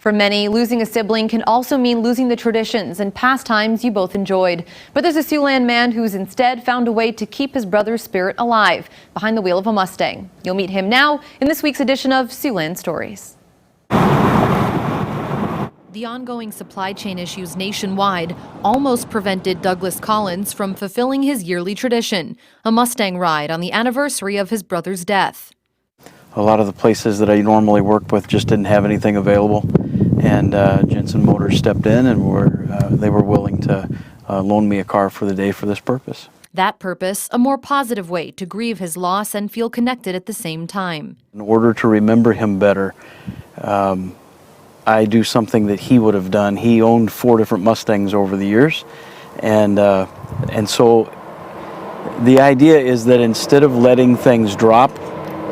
For many, losing a sibling can also mean losing the traditions and pastimes you both enjoyed. But there's a Siouxland man who's instead found a way to keep his brother's spirit alive behind the wheel of a Mustang. You'll meet him now in this week's edition of Siouxland Stories. The ongoing supply chain issues nationwide almost prevented Douglas Collins from fulfilling his yearly tradition, a Mustang ride on the anniversary of his brother's death. A lot of the places that I normally worked with just didn't have anything available, and Jensen Motors stepped in and they were willing to loan me a car for the day for this purpose. That purpose, a more positive way to grieve his loss and feel connected at the same time. In order to remember him better, I do something that he would have done. He owned 4 different Mustangs over the years, and so the idea is that instead of letting things drop,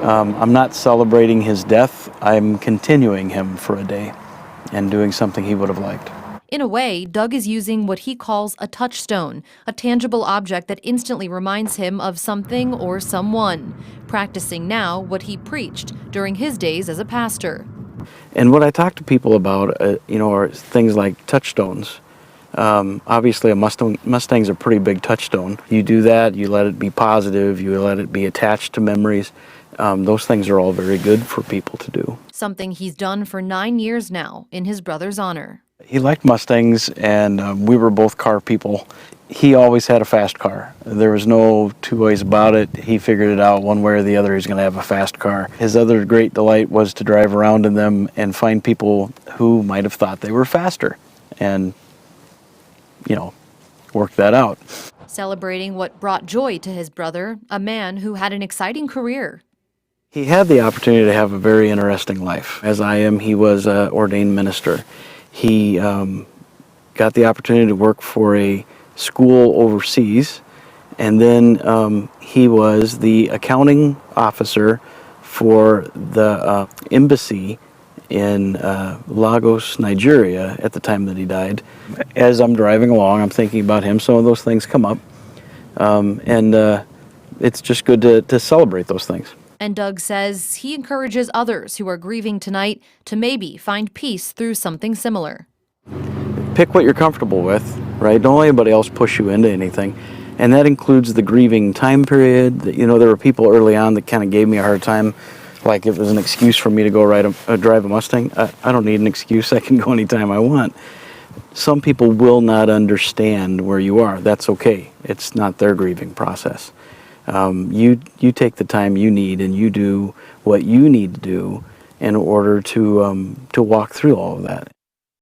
I'm not celebrating his death. I'm continuing him for a day and doing something he would have liked. In a way, Doug is using what he calls a touchstone, a tangible object that instantly reminds him of something or someone, practicing now what he preached during his days as a pastor. And what I talk to people about, are things like touchstones. Obviously, a Mustang's a pretty big touchstone. You do that, you let it be positive, you let it be attached to memories. Those things are all very good for people to do. Something he's done for 9 years now in his brother's honor. He liked Mustangs, and we were both car people. He always had a fast car. There was no two ways about it. He figured it out one way or the other. He's going to have a fast car. His other great delight was to drive around in them and find people who might have thought they were faster and, work that out. Celebrating what brought joy to his brother, a man who had an exciting career. He had the opportunity to have a very interesting life. As I am, he was an ordained minister. He got the opportunity to work for a school overseas, and then he was the accounting officer for the embassy in Lagos, Nigeria at the time that he died. As I'm driving along, I'm thinking about him. Some of those things come up, and it's just good to celebrate those things. And Doug says he encourages others who are grieving tonight to maybe find peace through something similar. Pick what you're comfortable with, right? Don't let anybody else push you into anything. And that includes the grieving time period. There were people early on that kind of gave me a hard time, like if it was an excuse for me to go drive a Mustang. I don't need an excuse. I can go anytime I want. Some people will not understand where you are. That's okay. It's not their grieving process. You take the time you need, and you do what you need to do in order to walk through all of that.